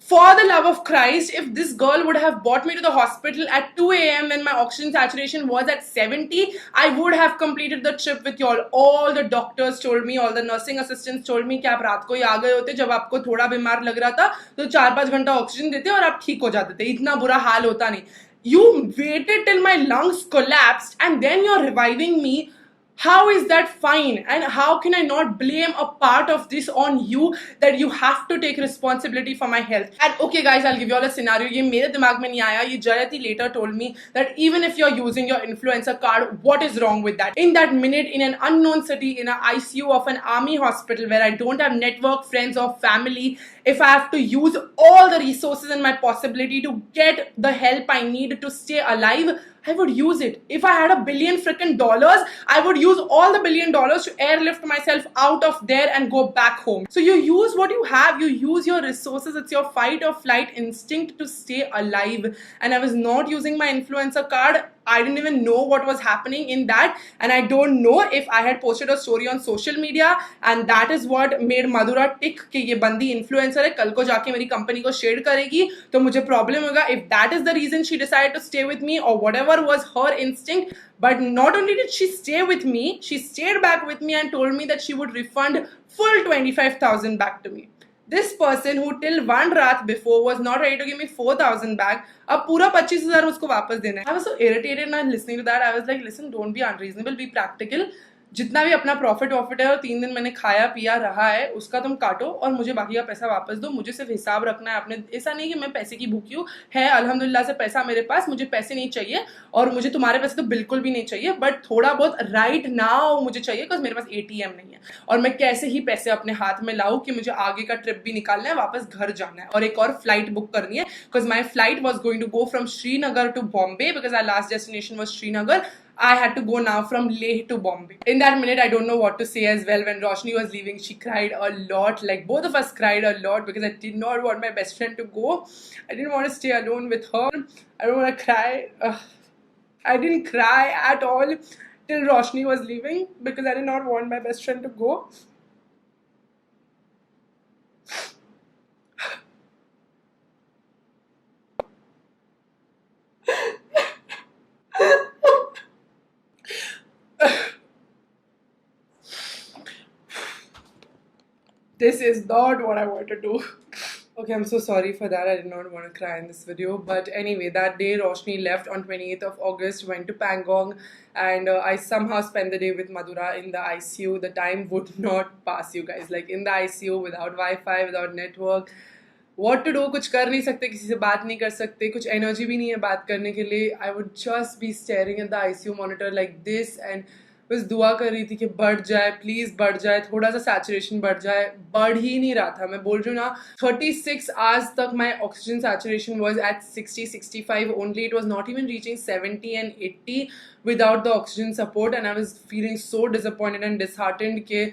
For the love of Christ, if this girl would have brought me to the hospital at 2 a.m. when my oxygen saturation was at 70, I would have completed the trip with y'all. All the doctors told me, all the nursing assistants told me कि आप रात को ही आ गए होते जब आपको थोड़ा बीमार लग रहा था तो 4-5 घंटा ऑक्सीजन देते और आप ठीक हो जाते थे, इतना बुरा हाल होता नहीं. You waited till my lungs collapsed and then you're reviving me How is that fine? And how can I not blame a part of this on you, that you have to take responsibility for my health? And okay guys, I'll give you all a scenario. ये मेरे दिमाग में नहीं आया. ये Jayati later told me that even if you're using your influencer card, what is wrong with that? In that minute, in an unknown city, in an ICU of an army hospital where I don't have network, friends or family, if I have to use all the resources and my possibility to get the help I need to stay alive, I would use it. If I had $1 billion freaking dollars, I would use all the $1 billion to airlift myself out of there and go back home. So you use what you have, you use your resources. It's your fight or flight instinct to stay alive. And I was not using my influencer card. I didn't even know what was happening in that, and I don't know if I had posted a story on social media, and that is what made Madhura tick कि ये बंदी influencer है, कल को जाके मेरी company को share करेगी तो मुझे problem होगा. If that is the reason she decided to stay with me, or whatever was her instinct. But not only did she stay with me, she stayed back with me and told me that she would refund full 25,000 back to me. This person who till one raat before was not ready to give me 4,000 back, अब पूरा 25,000 उसको वापस देना है. I was so irritated now listening to that. I was like, listen, don't be unreasonable, be practical. जितना भी अपना profit वॉफिट है और 3 दिन मैंने खाया पिया रहा है उसका तुम काटो और मुझे बाकी का पैसा वापस दो. मुझे सिर्फ हिसाब रखना है आपने. ऐसा नहीं कि मैं पैसे की भूखी हूँ, है अल्हम्दुलिल्लाह से पैसा मेरे पास, मुझे पैसे नहीं चाहिए और मुझे तुम्हारे पैसे तो बिल्कुल भी नहीं चाहिए, बट थोड़ा बहुत राइट नाउ मुझे चाहिए बिकॉज मेरे पास ATM नहीं है और मैं कैसे ही पैसे अपने हाथ में लाऊं कि मुझे आगे का ट्रिप भी निकालना है, वापस घर जाना है और एक और फ्लाइट बुक करनी है because my flight was going to go from Srinagar to Bombay because our last destination was Srinagar. I had to go now from Leh to Bombay. In that minute, I don't know what to say as well. When Roshni was leaving, she cried a lot. Like both of us cried a lot because I did not want my best friend to go. I didn't want to stay alone with her. I don't want to cry. I didn't cry at all till Roshni was leaving because I did not want my best friend to go. This is not what I want to do. Okay, I'm so sorry for that. I did not want to cry in this video. But anyway, that day Roshni left on 28th of August, went to Pangong, and I somehow spent the day with Madhura in the ICU. The time would not pass, you guys. Like in the ICU, without Wi-Fi, without network. What to do? कुछ कर नहीं सकते, किसी से बात नहीं कर सकते, कुछ एनर्जी भी नहीं है बात करने के लिए. I would just be staring at the ICU monitor like this and बस दुआ कर रही थी कि बढ़ जाए, प्लीज बढ़ जाए, थोड़ा सा सैचुरेशन बढ़ जाए. बढ़ ही नहीं रहा था. मैं बोल रही हूँ ना, 36 आवर्स तक my oxygen saturation was at 60-65 only. It was not even reaching 70 and 80 without the oxygen support, and I was feeling so disappointed and disheartened कि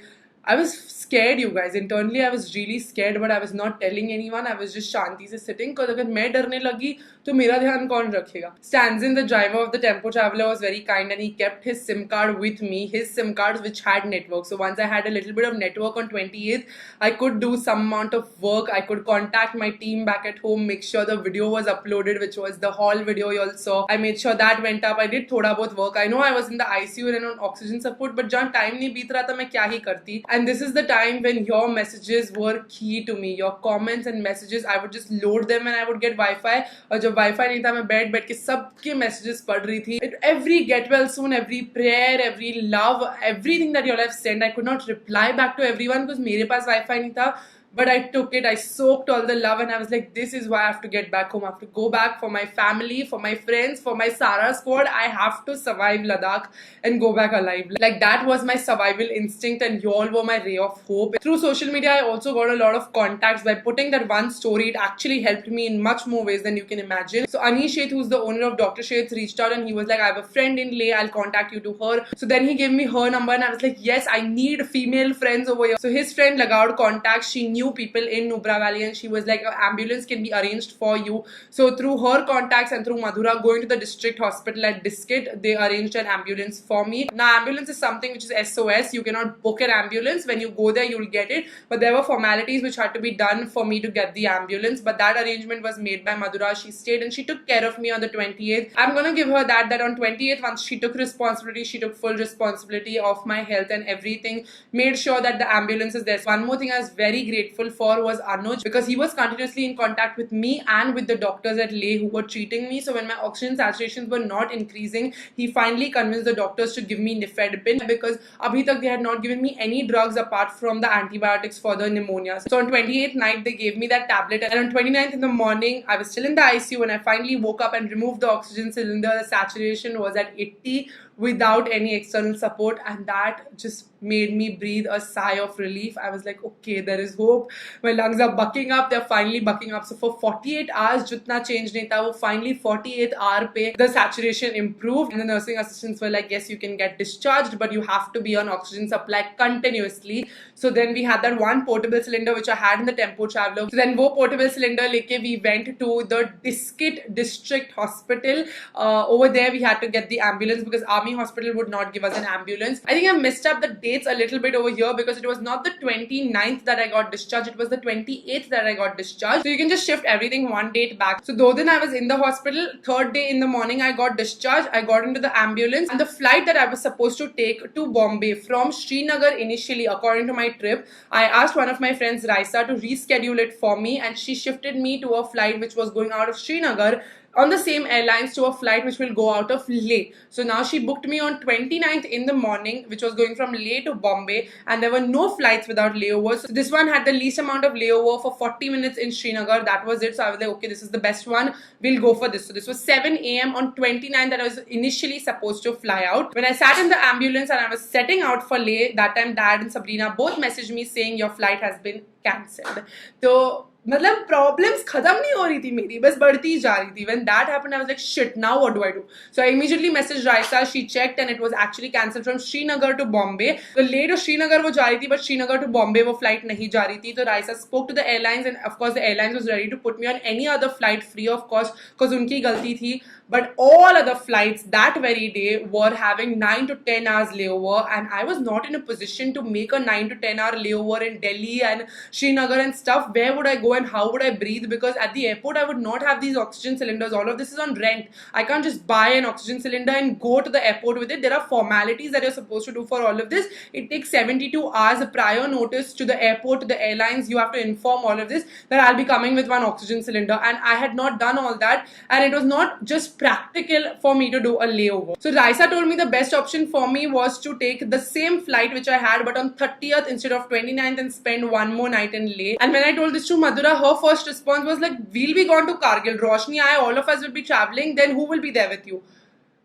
I was scared, you guys. Internally, I was really scared, but I was not telling anyone. I was just shanti se sitting. Because अगर मैं डरने लगी तो मेरा ध्यान कौन रखेगा? Stanzin, the driver of the tempo traveler, was very kind and he kept his SIM card with me. His SIM cards which had network. So once I had a little bit of network on 28th, I could do some amount of work. I could contact my team back at home, make sure the video was uploaded, which was the haul video you all saw. I made sure that went up. I did thoda bahut work. I know I was in the ICU and on oxygen support, but जहाँ time नहीं बीत रहा था मैं क्या ही करती. And this is the time when your messages were key to me. Your comments and messages, I would just load them and I would get Wi-Fi. और जब Wi-Fi नहीं था मैं बैठ के सबके messages पढ़ रही थी. Every get well soon, every prayer, every love, everything that you all have sent, I could not reply back to everyone because मेरे पास Wi-Fi नहीं था. But I took it, I soaked all the love and I was like, this is why I have to get back home. I have to go back for my family, for my friends, for my Sara squad. I have to survive Ladakh and go back alive. Like that was my survival instinct and you all were my ray of hope. Through social media, I also got a lot of contacts. By putting that one story, it actually helped me in much more ways than you can imagine. So Anish Sheth, who's the owner of Dr. Sheth, reached out and he was like, I have a friend in Leh, I'll contact you to her. So then he gave me her number and I was like, yes, I need female friends over here. So his friend Lagaud contacts, she knew people in Nubra Valley and she was like, an ambulance can be arranged for you. So through her contacts and through Madhura going to the district hospital at Diskit, they arranged an ambulance for me. Now ambulance is something which is SOS. You cannot book an ambulance. When you go there, you'll get it. But there were formalities which had to be done for me to get the ambulance. But that arrangement was made by Madhura. She stayed and she took care of me on the 28th. I'm going to give her that on 28th, once she took responsibility, she took full responsibility of my health and everything. Made sure that the ambulance is there. So one more thing I was very grateful grateful for was Anuj, because he was continuously in contact with me and with the doctors at Leh who were treating me. So when my oxygen saturations were not increasing, he finally convinced the doctors to give me nifedipine, because abhi tak they had not given me any drugs apart from the antibiotics for the pneumonia. So on 28th night they gave me that tablet, and on 29th in the morning I was still in the ICU. When I finally woke up and removed the oxygen cylinder, the saturation was at 80 without any external support, and that just made me breathe a sigh of relief. I was like, okay, there is hope. My lungs are bucking up. They're finally bucking up. So for 48 hours, jitna change nahi tha, wo finally 48th hour pe the saturation improved, and the nursing assistants were like, yes, you can get discharged, but you have to be on oxygen supply continuously. So then we had that one portable cylinder which I had in the tempo traveler. So then wo portable cylinder leke we went to the Diskit District Hospital. Over there we had to get the ambulance because Army Hospital would not give us an ambulance. I think I messed up the dates a little bit over here because it was not the 29th that I got discharged, it was the 28th that I got discharged. So you can just shift everything one date back. So though then I was in the hospital, third day in the morning I got discharged. I got into the ambulance, and the flight that I was supposed to take to Bombay from Srinagar initially, according to my trip, I asked one of my friends, Raisa, to reschedule it for me, and she shifted me to a flight which was going out of Srinagar on the same airlines to a flight which will go out of Leh. So now she booked me on 29th in the morning, which was going from Leh to Bombay, and there were no flights without layovers. So this one had the least amount of layover for 40 minutes in Srinagar. That was it. So I was like, okay, this is the best one. We'll go for this. So this was 7 a.m. on 29th that I was initially supposed to fly out. When I sat in the ambulance and I was setting out for Leh, that time Dad and Sabrina both messaged me saying your flight has been cancelled. So मतलब problems खत्म नहीं हो रही थी मेरी, बस बढ़ती ही जा रही थी. When that happened, I was like, shit, now what do I do? So I immediately messaged Raisa. She checked and it was actually cancelled from Srinagar to Bombay. So Leh to Srinagar वो जा रही थी, but Srinagar to Bombay वो flight नहीं जा रही थी. So Raisa spoke to the airlines, and of course the airlines was ready to put me on any other flight free of cost because उनकी गलती थी. But all other flights that very day were having 9 to 10 hours layover, and I was not in a position to make a 9 to 10 hour layover in Delhi and Srinagar and stuff. Where would I go and how would I breathe? Because at the airport I would not have these oxygen cylinders. All of this is on rent. I can't just buy an oxygen cylinder and go to the airport with it. There are formalities that you're supposed to do for all of this. It takes 72 hours prior notice to the airport, to the airlines. You have to inform all of this that I'll be coming with one oxygen cylinder, and I had not done all that, and it was not just practical for me to do a layover. So Raisa told me the best option for me was to take the same flight which I had, but on 30th instead of 29th, and spend one more night in Leh. And when I told this to Madhura, her first response was like, we'll be gone to Kargil, Roshni, all of us will be traveling, then who will be there with you?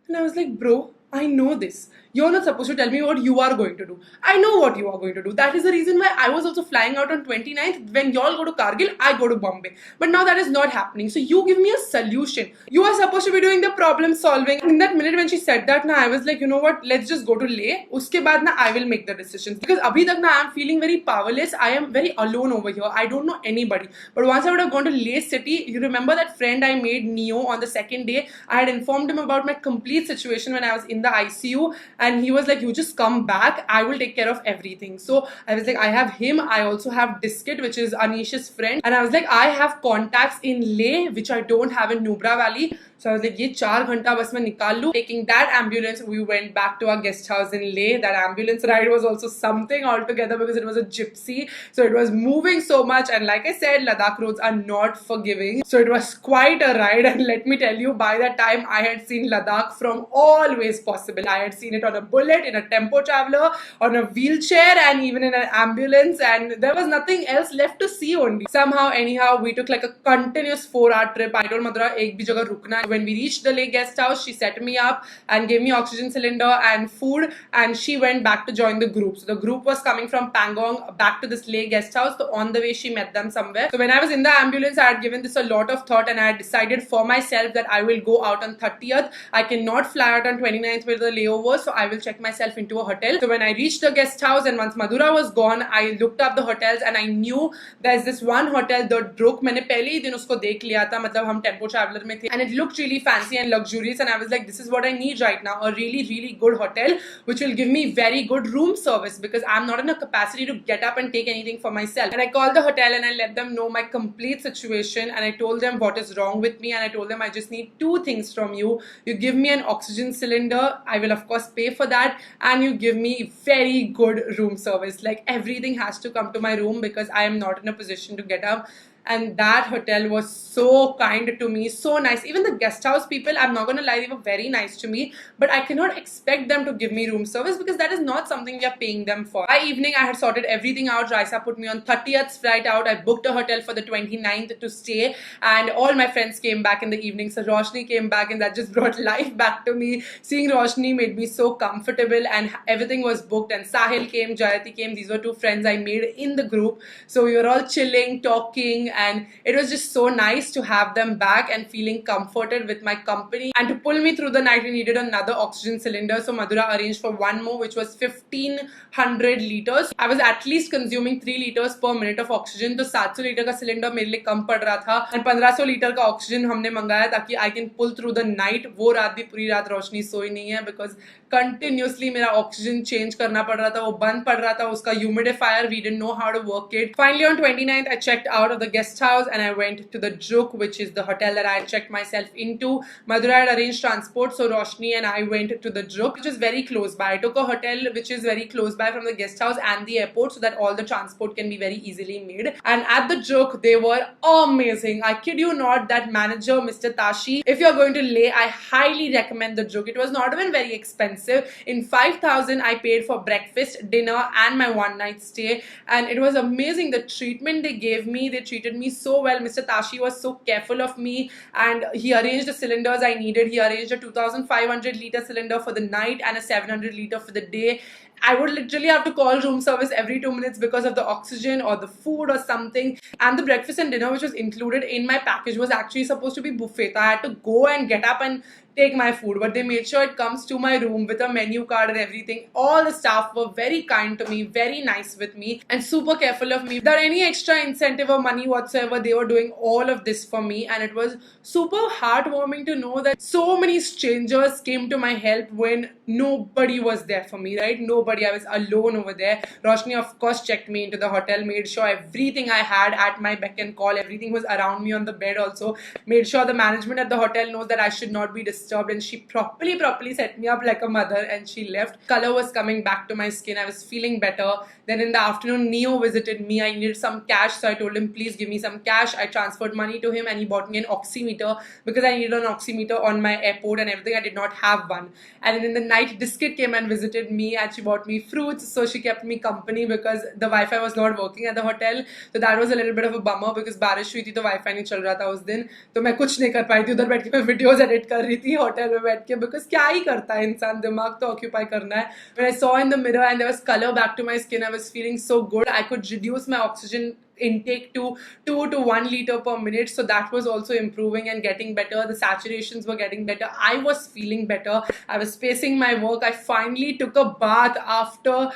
And I was like, bro, I know this. You're not supposed to tell me what you are going to do. I know what you are going to do. That is the reason why I was also flying out on 29th. When y'all go to Kargil, I go to Bombay. But now that is not happening. So you give me a solution. You are supposed to be doing the problem solving. In that minute when she said that, I was like, you know what? Let's just go to Leh. Uske baad I will make the decisions. Because abhi tak I am feeling very powerless. I am very alone over here. I don't know anybody. But once I would have gone to Leh city, you remember that friend I made, Neo, on the second day? I had informed him about my complete situation when I was in the ICU. And he was like, you just come back, I will take care of everything. So I was like, I have him. I also have Diskit, which is Anish's friend. And I was like, I have contacts in Leh, which I don't have in Nubra Valley. So I was like, ये 4 घंटा बस मैं निकाल लूँ. Taking that ambulance, we went back to our guest house in Leh. That ambulance ride was also something altogether because it was a gypsy. So it was moving so much. And like I said, Ladakh roads are not forgiving. So it was quite a ride. And let me tell you, by that time, I had seen Ladakh from all ways possible. I had seen it on a bullet, in a tempo traveler, on a wheelchair, and even in an ambulance. And there was nothing else left to see only. Somehow, anyhow, we took like a continuous 4-hour trip. I told Madhura, ek bhi jagah rukna hai. When we reached the Leh guest house, she set me up and gave me oxygen cylinder and food, and she went back to join the group. So the group was coming from Pangong back to this Leh guest house. So on the way, she met them somewhere. So when I was in the ambulance, I had given this a lot of thought, and I had decided for myself that I will go out on 30th. I cannot fly out on 29th with the layover, so I will check myself into a hotel. So when I reached the guest house, and once Madhura was gone, I looked up the hotels, and I knew there's this one hotel, the Druk. मैंने पहले ही दिन उसको देख लिया था, मतलब हम tempo traveller में थे, and it looked really fancy and luxurious, and I was like, this is what I need right now, a really, really good hotel which will give me very good room service, because I'm not in a capacity to get up and take anything for myself. And I called the hotel and I let them know my complete situation, and I told them what is wrong with me, and I told them I just need two things from you. You give me an oxygen cylinder, I will of course pay for that, and you give me very good room service. Like, everything has to come to my room because I am not in a position to get up. And that hotel was so kind to me, so nice. Even the guest house people, I'm not gonna lie, they were very nice to me, but I cannot expect them to give me room service because that is not something we are paying them for. By evening, I had sorted everything out. Raisa put me on 30th flight out. I booked a hotel for the 29th to stay, and all my friends came back in the evening. So Roshni came back, and that just brought life back to me. Seeing Roshni made me so comfortable, and everything was booked. And Sahil came, Jayati came. These were two friends I made in the group. So we were all chilling, talking, and it was just so nice to have them back and feeling comforted with my company. And to pull me through the night, we needed another oxygen cylinder, so Madhura arranged for one more, which was 1500 liters. I was at least consuming 3 liters per minute of oxygen, so 700 litre का cylinder मेरे लिए कम पड़ रहा था, and 1500 litre का oxygen हमने मंगाया ताकि I can pull through the night. वो रात भी पूरी रात रोशनी सोई नहीं है because continuously मेरा ऑक्सीजन चेंज करना पड़ रहा था, वो बंद पड़ रहा था, उसका humidifier we didn't know how to work it. Finally on 29th I checked out of the guest house and I went to the Juk, which is the hotel that I had checked myself into. Madhura had arranged transport, so Roshni and I went to the Juk, which is very close by. I took a hotel which is very close by from the guest house and the airport, so that all the transport can be very easily made. And at the Juk, they were amazing. I kid you not, that manager, Mr. Tashi, if you're going to Leh, I highly recommend the Juk. It was not even very expensive. In 5,000, I paid for breakfast, dinner, and my one night stay, and it was amazing. The treatment they gave me, they treated me so well. Mr. Tashi was so careful of me, and he arranged the cylinders I needed. He arranged a 2500 liter cylinder for the night and a 700 liter for the day. I would literally have to call room service every 2 minutes because of the oxygen or the food or something. And the breakfast and dinner, which was included in my package, was actually supposed to be buffet. I had to go and get up and take my food, but they made sure it comes to my room with a menu card and everything. All the staff were very kind to me, very nice with me, and super careful of me. Without any extra incentive or money whatsoever, they were doing all of this for me, and it was super heartwarming to know that so many strangers came to my help when nobody was there for me, right? Nobody. I was alone over there. Roshni, of course, checked me into the hotel, made sure everything I had at my beck and call, everything was around me on the bed also, made sure the management at the hotel knows that I should not be disturbed, and she properly set me up like a mother, and she left. Color was coming back to my skin. I was feeling better. Then in the afternoon, Neo visited me. I needed some cash, so I told him, please give me some cash. I transferred money to him, and he bought me an oximeter because I needed an oximeter on my airport and everything. I did not have one. And then in the night, Diskit came and visited me, and she bought me fruits, so she kept me company because the Wi-Fi was not working at the hotel. So that was a little bit of a bummer because बारिश हुई थी तो Wi-Fi नहीं चल रहा था उस दिन, तो मैं कुछ नहीं कर पाई थी. उधर बैठ के मैं वीडियोस एडिट कर रही थी होटल में बैठ के, because क्या ही करता है इंसान, दिमाग तो ऑक्यूपाई करना है. When I saw in the mirror and there was color back to my skin, I was feeling so good. I could reduce my oxygen intake to 2 to 1 liter per minute, so that was also improving and getting better. The saturations were getting better. I was feeling better. I was pacing my work. I finally took a bath after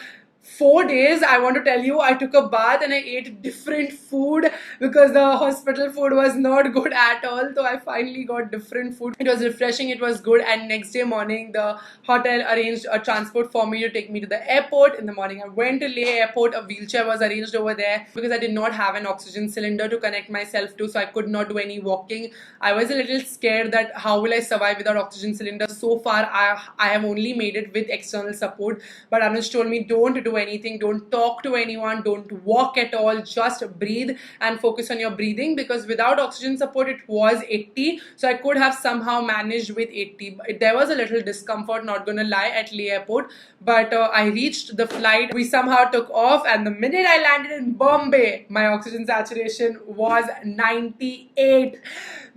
4 days. I want to tell you, I took a bath and I ate different food because the hospital food was not good at all. So I finally got different food. It was refreshing, it was good. And next day morning, the hotel arranged a transport for me to take me to the airport. In the morning, I went to Leh airport. A wheelchair was arranged over there because I did not have an oxygen cylinder to connect myself to, so I could not do any walking. I was a little scared that how will I survive without oxygen cylinder. So far, I have only made it with external support. But Anush told me, don't do anything, don't talk to anyone, don't walk at all, just breathe and focus on your breathing, because without oxygen support it was 80, so I could have somehow managed with 80. There was a little discomfort, not gonna lie, at Leh airport, but I reached the flight. We somehow took off, and the minute I landed in Bombay, my oxygen saturation was 98.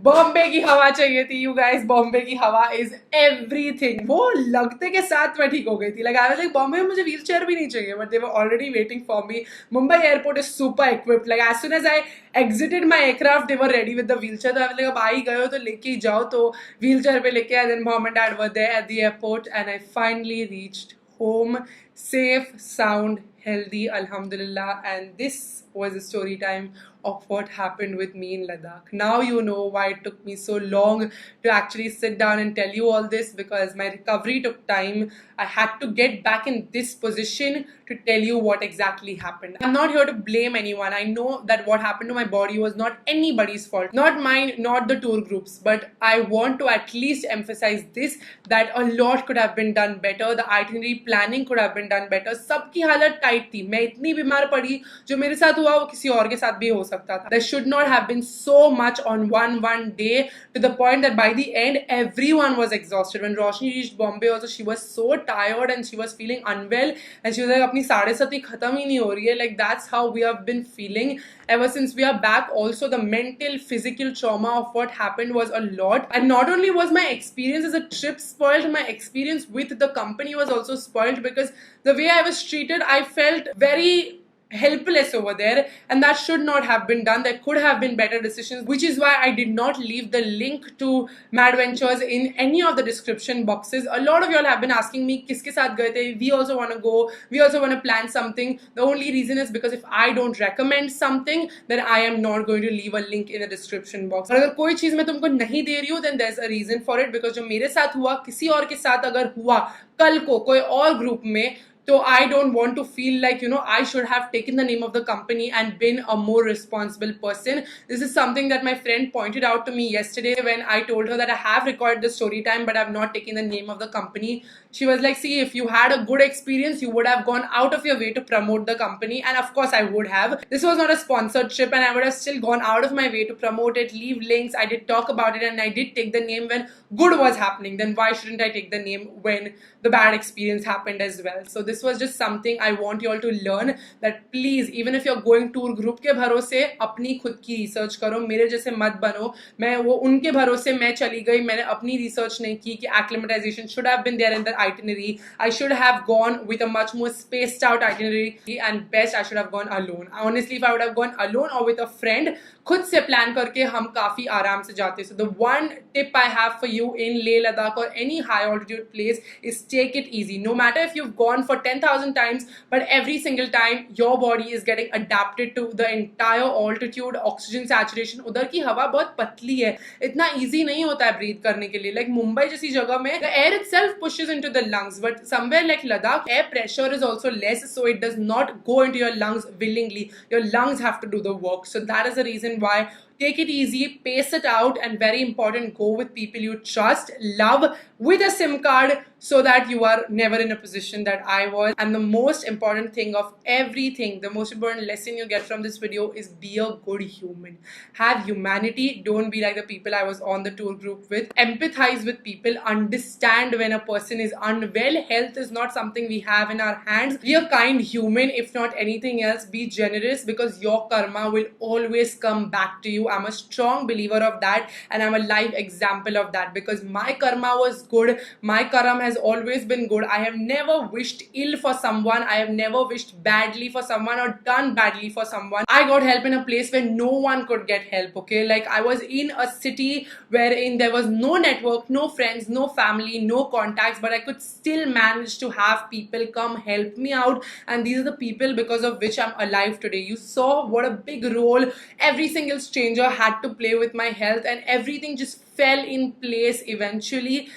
Bombay की हवा चाहिए थी, you guys. Bombay की हवा is everything. वो लगते के साथ मैं ठीक हो गई थी. Like I was like, Bombay में मुझे wheelchair भी नहीं चाहिए, but they were already waiting for me. Mumbai airport is super equipped. Like as soon as I exited my aircraft, they were ready with the wheelchair. So I was like, अब आ ही गए हो तो लेके ही जाओ. तो wheelchair पे लेके आए. Then mom and dad were there at the airport, and I finally reached home safe, sound, healthy, alhamdulillah. And this was a story time of what happened with me in Ladakh. Now you know why it took me so long to actually sit down and tell you all this, because my recovery took time. I had to get back in this position to tell you what exactly happened. I'm not here to blame anyone. I know that what happened to my body was not anybody's fault, not mine, not the tour groups, but I want to at least emphasize this, that a lot could have been done better. The itinerary planning could have been done better. सबकी हालत tight थी. मैं इतनी बीमार पड़ी, जो मेरे साथ हुआ वो किसी और के साथ भी हो सकता था. There should not have been so much on one day, to the point that by the end everyone was exhausted. When Roshni reached Bombay also, she was so tired and she was feeling unwell, and she was like अपनी 7:30 खत्म ही नहीं हो रही है. Like that's how we have been feeling ever since we are back. Also, the mental, physical trauma of what happened was a lot. And not only was my experience as a trip spoiled, my experience with the company was also spoiled, because the way I was treated, I felt very helpless over there, and that should not have been done. There could have been better decisions, which is why I did not leave the link to Mad Ventures in any of the description boxes. A lot of y'all have been asking me kiske saath gaye the, we also want to go, we also want to plan something. The only reason is because if I don't recommend something, then I am not going to leave a link in the description box. और अगर कोई चीज मैं तुमको नहीं दे रही हूँ, then there's a reason for it, because जो मेरे साथ हुआ, किसी और के साथ अगर हुआ कल को कोई और ग्रुप में, so I don't want to feel like, I should have taken the name of the company and been a more responsible person. This is something that my friend pointed out to me yesterday when I told her that I have recorded the story time, but I've not taken the name of the company. She was like, see, if you had a good experience, you would have gone out of your way to promote the company. And of course I would have. This was not a sponsored trip, and I would have still gone out of my way to promote it, leave links. I did talk about it, and I did take the name when good was happening. Then why shouldn't I take the name when the bad experience happened as well? So this was just something I want you all to learn, that please, even if you're going tour group के भरोसे, अपनी खुद की research करो. मेरे जैसे मत बनो. मैं वो उनके भरोसे मैं चली गई, मैंने अपनी research नहीं की कि acclimatization should have been there in the itinerary. I should have gone with a much more spaced out itinerary, and best I should have gone alone. Honestly, if I would have gone alone or with a friend, खुद से plan करके हम काफी आराम से जाते. So the one tip I have for you in Leh Ladakh or any high altitude place is take it easy. No matter if you've gone for 10,000 times, but every single time your body is getting adapted to the entire altitude, oxygen saturation. उधर की हवा बहुत पतली है, इतना easy नहीं होता है breathe करने के लिए. Like Mumbai जैसी जगह में the air itself pushes into the lungs, but somewhere like Ladakh, air pressure is also less, so it does not go into your lungs willingly. Your lungs have to do the work. So that is the reason why take it easy, pace it out, and very important, go with people you trust, love, with a SIM card, so that you are never in a position that I was. And the most important thing of everything, the most important lesson you get from this video is be a good human. Have humanity. Don't be like the people I was on the tour group with. Empathize with people. Understand when a person is unwell. Health is not something we have in our hands. Be a kind human, if not anything else. Be generous, because your karma will always come back to you. I'm a strong believer of that, and I'm a live example of that, because my karma was good. My karma has always been good. I have never wished ill for someone. I have never wished badly for someone or done badly for someone. I got help in a place where no one could get help, okay? Like I was in a city wherein there was no network, no friends, no family, no contacts, but I could still manage to have people come help me out, and these are the people because of which I'm alive today. You saw what a big role every single stranger had to play with my health, and everything just fell in place eventually.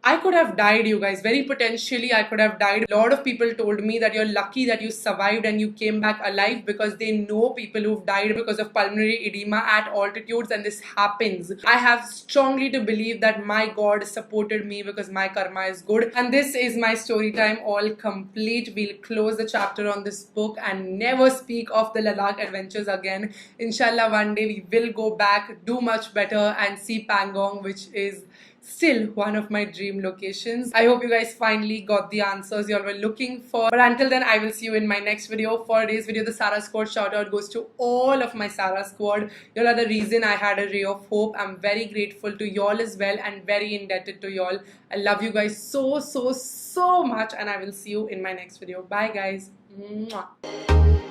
I could have died, you guys. Very potentially, I could have died. A lot of people told me that you're lucky that you survived and you came back alive, because they know people who've died because of pulmonary edema at altitudes, and this happens. I have strongly to believe that my God supported me because my karma is good. And this is my story time all complete. We'll close the chapter on this book and never speak of the Ladakh adventures again. Inshallah, one day we will go back, do much better, and see Pangong, which is still one of my dream locations. I hope you guys finally got the answers you all were looking for. But until then, I will see you in my next video. For today's video, the Sarah Squad shout out goes to all of my Sarah Squad. You all are the reason I had a ray of hope. I'm very grateful to y'all as well, and very indebted to y'all. I love you guys so much, and I will see you in my next video. Bye guys. Mwah.